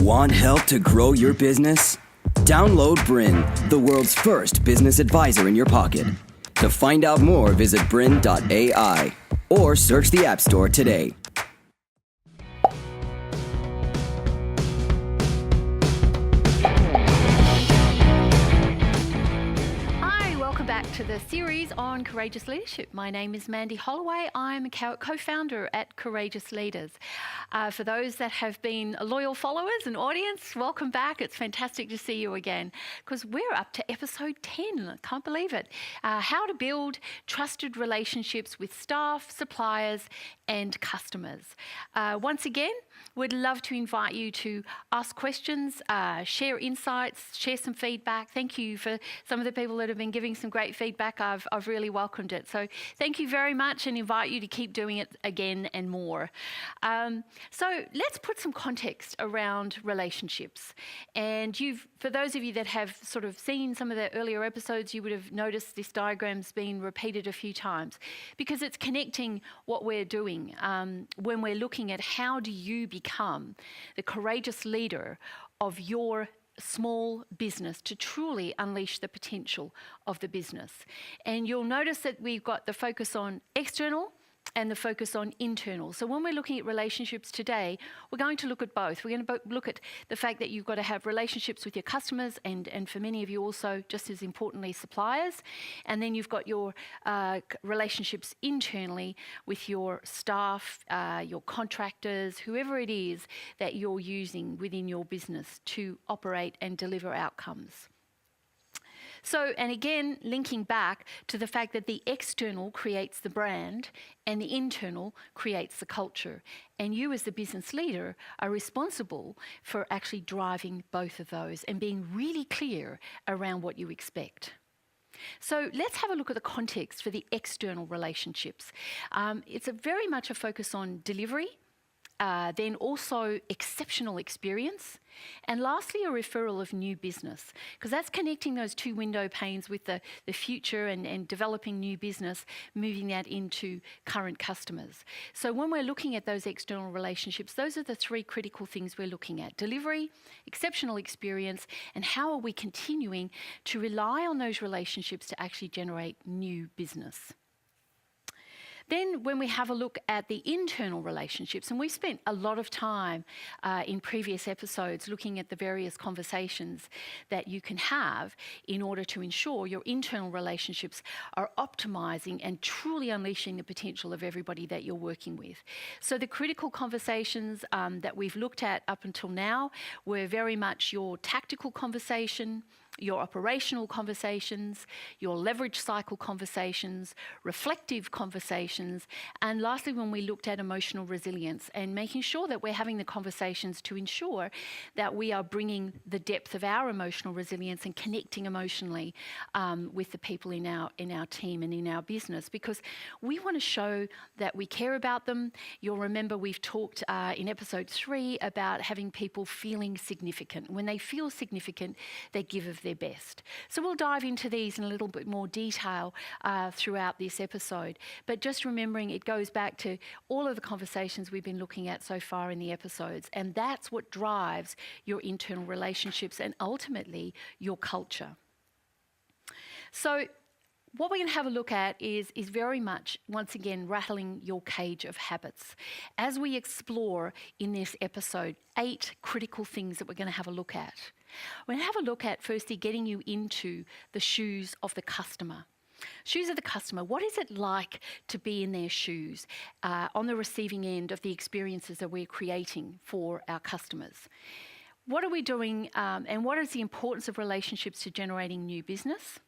Want help to grow your business? Download BRiN, the world's first business advisor in your pocket. To find out more, visit BRiN.ai or search the App Store today. To the series on courageous leadership. My name is Mandy Holloway. I'm a co-founder at Courageous Leaders. For those that have been loyal followers and audience, welcome back. It's fantastic to see you again because we're up to episode 10. I can't believe it. How to build trusted relationships with staff, suppliers, and customers. Once again, we'd love to invite you to ask questions, share insights, share some feedback. Thank you for some of the people that have been giving some great feedback. I've really welcomed it. So thank you very much and invite you to keep doing it again and more. So let's put some context around relationships. And for those of you that have sort of seen some of the earlier episodes, you would have noticed this diagram's been repeated a few times because it's connecting what we're doing when we're looking at how do you become the courageous leader of your small business to truly unleash the potential of the business. And you'll notice that we've got the focus on external and the focus on internal. So when we're looking at relationships today, we're going to look at both. We're going to look at the fact that you've got to have relationships with your customers and for many of you also, just as importantly, suppliers. And then you've got your relationships internally with your staff, your contractors, whoever it is that you're using within your business to operate and deliver outcomes. So, and again, linking back to the fact that the external creates the brand and the internal creates the culture. And you as the business leader are responsible for actually driving both of those and being really clear around what you expect. So let's have a look at the context for the external relationships. It's very much a focus on delivery, then also exceptional experience, and lastly a referral of new business, because that's connecting those two window panes with the future and developing new business, moving that into current customers. So when we're looking at those external relationships, those are the three critical things we're looking at: delivery, exceptional experience, and how are we continuing to rely on those relationships to actually generate new business. Then when we have a look at the internal relationships, and we've spent a lot of time in previous episodes looking at the various conversations that you can have in order to ensure your internal relationships are optimizing and truly unleashing the potential of everybody that you're working with. So the critical conversations that we've looked at up until now were very much your tactical conversation, your operational conversations, your leverage cycle conversations, reflective conversations, and lastly, when we looked at emotional resilience and making sure that we're having the conversations to ensure that we are bringing the depth of our emotional resilience and connecting emotionally with the people in our team and in our business, because we want to show that we care about them. You'll remember we've talked in episode 3 about having people feeling significant. When they feel significant, they give of their best. So we'll dive into these in a little bit more detail throughout this episode. But just remembering it goes back to all of the conversations we've been looking at so far in the episodes. And that's what drives your internal relationships and ultimately your culture. So what we're going to have a look at is very much, once again, rattling your cage of habits. As we explore in this episode 8 critical things that we're going to have a look at. We're going to have a look at, firstly, getting you into the shoes of the customer. Shoes of the customer. What is it like to be in their shoes on the receiving end of the experiences that we're creating for our customers? What are we doing and what is the importance of relationships to generating new business?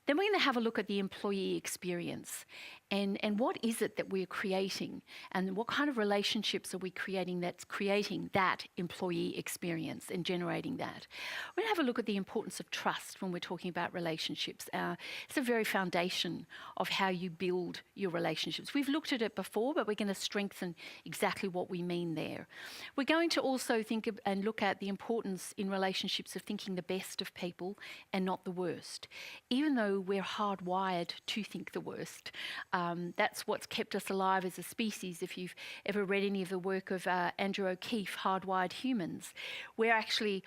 Then we're going to have a look at the employee experience and what is it that we're creating and what kind of relationships are we creating that's creating that employee experience and generating that. We're going to have a look at the importance of trust when we're talking about relationships. It's a very foundation of how you build your relationships. We've looked at it before, but we're going to strengthen exactly what we mean there. We're going to also think and look at the importance in relationships of thinking the best of people and not the worst. Even though know we're hardwired to think the worst. That's what's kept us alive as a species. If you've ever read any of the work of Andrew O'Keefe, Hardwired Humans, we're actually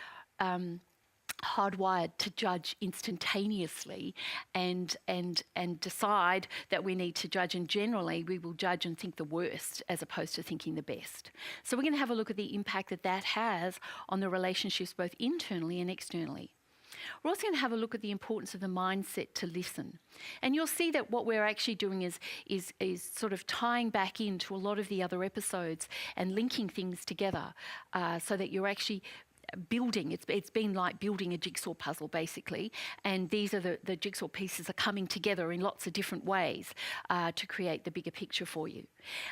hardwired to judge instantaneously and decide that we need to judge, and generally we will judge and think the worst as opposed to thinking the best. So we're going to have a look at the impact that that has on the relationships both internally and externally. We're also going to have a look at the importance of the mindset to listen. And you'll see that what we're actually doing is sort of tying back into a lot of the other episodes and linking things together so that you're actually building. It's been like building a jigsaw puzzle, basically, and these are the jigsaw pieces are coming together in lots of different ways to create the bigger picture for you.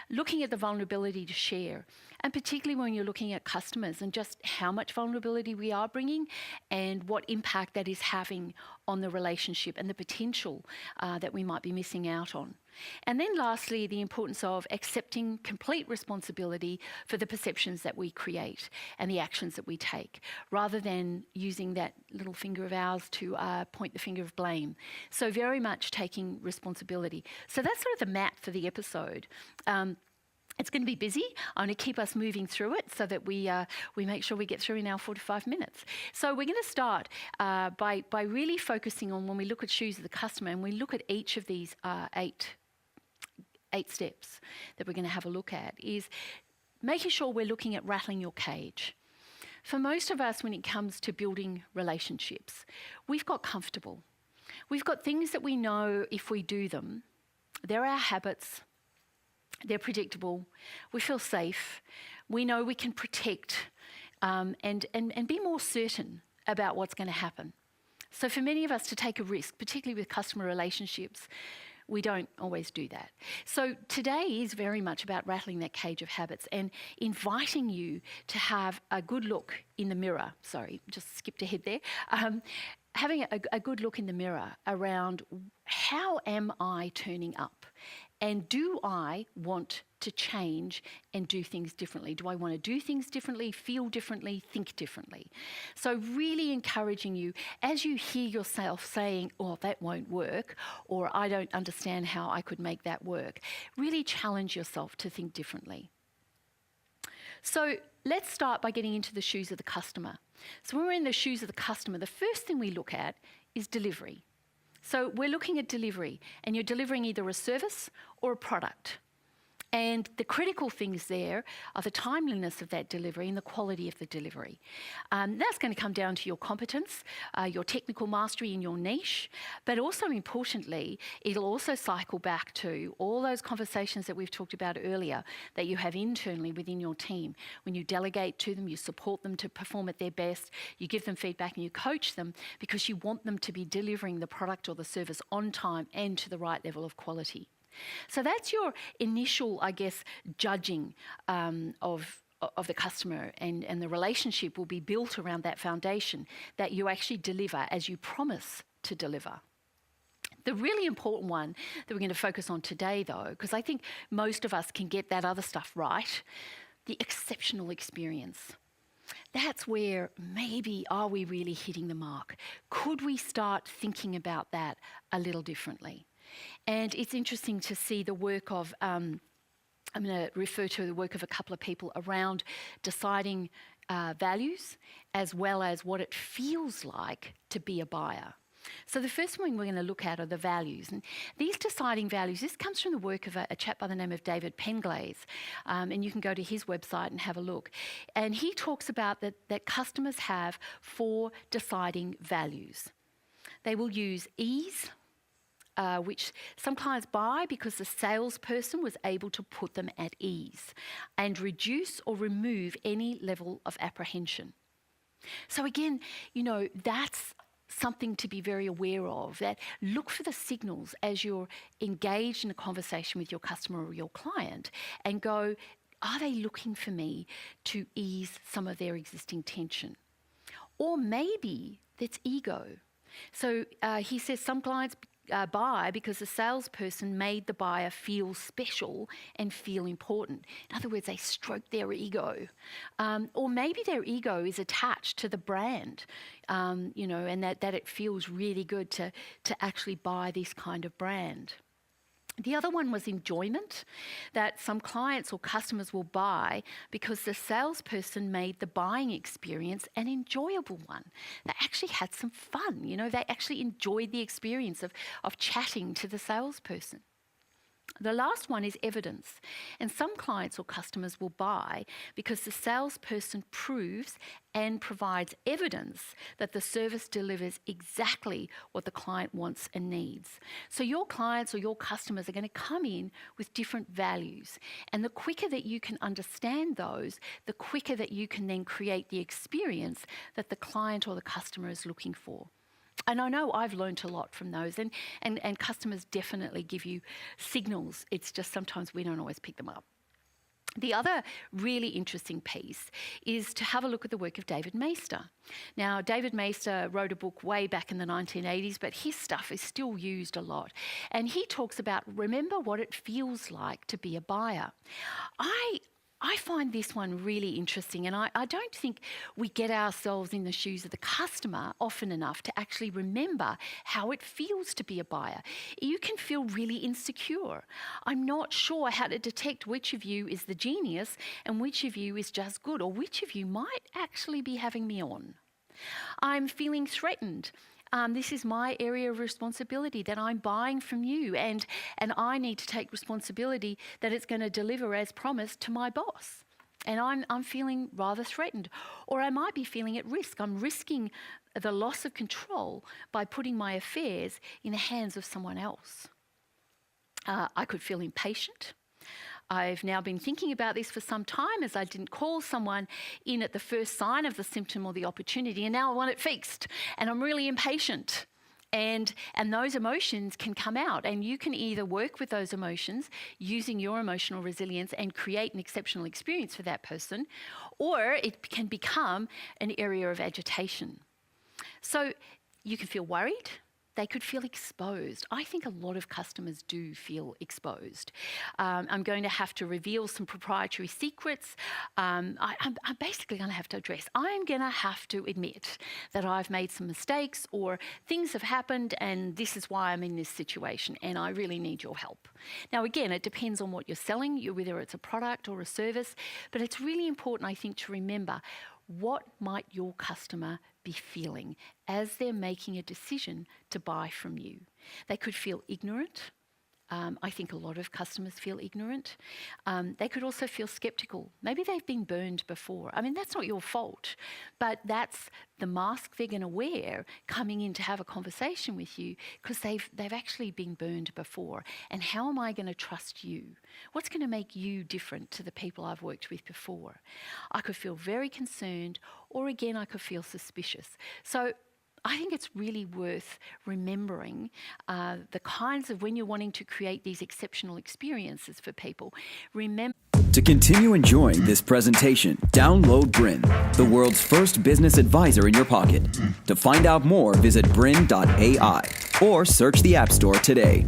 Looking at the vulnerability to share, and particularly when you're looking at customers and just how much vulnerability we are bringing and what impact that is having on the relationship and the potential that we might be missing out on. And then lastly, the importance of accepting complete responsibility for the perceptions that we create and the actions that we take, rather than using that little finger of ours to point the finger of blame. So very much taking responsibility. So that's sort of the map for the episode. It's going to be busy. I'm going to keep us moving through it so that we make sure we get through in our 45 minutes. So we're going to start by really focusing on when we look at shoes of the customer, and we look at each of these eight steps that we're going to have a look at, is making sure we're looking at rattling your cage. For most of us, when it comes to building relationships, we've got comfortable. We've got things that we know if we do them, they're our habits, they're predictable, we feel safe, we know we can protect and be more certain about what's going to happen. So for many of us to take a risk, particularly with customer relationships, we don't always do that. So today is very much about rattling that cage of habits and inviting you to have a good look in the mirror. Sorry, just skipped ahead there. Having a good look in the mirror around how am I turning up? And do I want to change and do things differently? Do I want to do things differently, feel differently, think differently? So really encouraging you, as you hear yourself saying, oh, that won't work, or I don't understand how I could make that work, really challenge yourself to think differently. So let's start by getting into the shoes of the customer. So when we're in the shoes of the customer, the first thing we look at is delivery. So we're looking at delivery, and you're delivering either a service or a product. And the critical things there are the timeliness of that delivery and the quality of the delivery. That's going to come down to your competence, your technical mastery in your niche, but also importantly, it'll also cycle back to all those conversations that we've talked about earlier that you have internally within your team. When you delegate to them, you support them to perform at their best, you give them feedback and you coach them because you want them to be delivering the product or the service on time and to the right level of quality. So that's your initial, I guess, judging of the customer, and the relationship will be built around that foundation that you actually deliver as you promise to deliver. The really important one that we're going to focus on today, though, because I think most of us can get that other stuff right, the exceptional experience. That's where maybe are we really hitting the mark? Could we start thinking about that a little differently? And it's interesting to see the work of, I'm going to refer to the work of a couple of people around deciding values as well as what it feels like to be a buyer. So the first one we're going to look at are the values. And these deciding values, this comes from the work of a chap by the name of David Penglaze. And you can go to his website and have a look. And he talks about that customers have 4 deciding values. They will use ease, which some clients buy because the salesperson was able to put them at ease and reduce or remove any level of apprehension. So again, that's something to be very aware of, that look for the signals as you're engaged in a conversation with your customer or your client and go, are they looking for me to ease some of their existing tension? Or maybe it's ego. So he says some clients buy because the salesperson made the buyer feel special and feel important. In other words, they stroked their ego. Or maybe their ego is attached to the brand, and that it feels really good to actually buy this kind of brand. The other one was enjoyment, that some clients or customers will buy because the salesperson made the buying experience an enjoyable one. They actually had some fun, they actually enjoyed the experience of chatting to the salesperson. The last one is evidence, and some clients or customers will buy because the salesperson proves and provides evidence that the service delivers exactly what the client wants and needs. So your clients or your customers are going to come in with different values, and the quicker that you can understand those, the quicker that you can then create the experience that the client or the customer is looking for. And I know I've learned a lot from those, and customers definitely give you signals. It's just sometimes we don't always pick them up. The other really interesting piece is to have a look at the work of David Maister. Now, David Maister wrote a book way back in the 1980s, but his stuff is still used a lot. And he talks about, remember what it feels like to be a buyer. I find this one really interesting, and I don't think we get ourselves in the shoes of the customer often enough to actually remember how it feels to be a buyer. You can feel really insecure. I'm not sure how to detect which of you is the genius and which of you is just good, or which of you might actually be having me on. I'm feeling threatened. This is my area of responsibility that I'm buying from you, and I need to take responsibility that it's going to deliver as promised to my boss. And I'm feeling rather threatened. Or I might be feeling at risk. I'm risking the loss of control by putting my affairs in the hands of someone else. I could feel impatient. I've now been thinking about this for some time, as I didn't call someone in at the first sign of the symptom or the opportunity, and now I want it fixed, and I'm really impatient. And those emotions can come out, and you can either work with those emotions using your emotional resilience and create an exceptional experience for that person, or it can become an area of agitation. So you can feel worried. They could feel exposed. I think a lot of customers do feel exposed. I'm going to have to reveal some proprietary secrets. I'm basically going to have to address, I'm going to have to admit that I've made some mistakes, or things have happened and this is why I'm in this situation and I really need your help. Now again, it depends on what you're selling, whether it's a product or a service, but it's really important, I think, to remember, what might your customer be feeling as they're making a decision to buy from you? They could feel ignorant. I think a lot of customers feel ignorant. They could also feel skeptical. Maybe they've been burned before. I mean, that's not your fault, but that's the mask they're going to wear coming in to have a conversation with you, because they've actually been burned before. And how am I going to trust you? What's going to make you different to the people I've worked with before? I could feel very concerned, or again, I could feel suspicious. So I think it's really worth remembering the kinds of, when you're wanting to create these exceptional experiences for people, remember. To continue enjoying this presentation, download BRiN, the world's first business advisor in your pocket. To find out more, visit BRiN.ai or search the App Store today.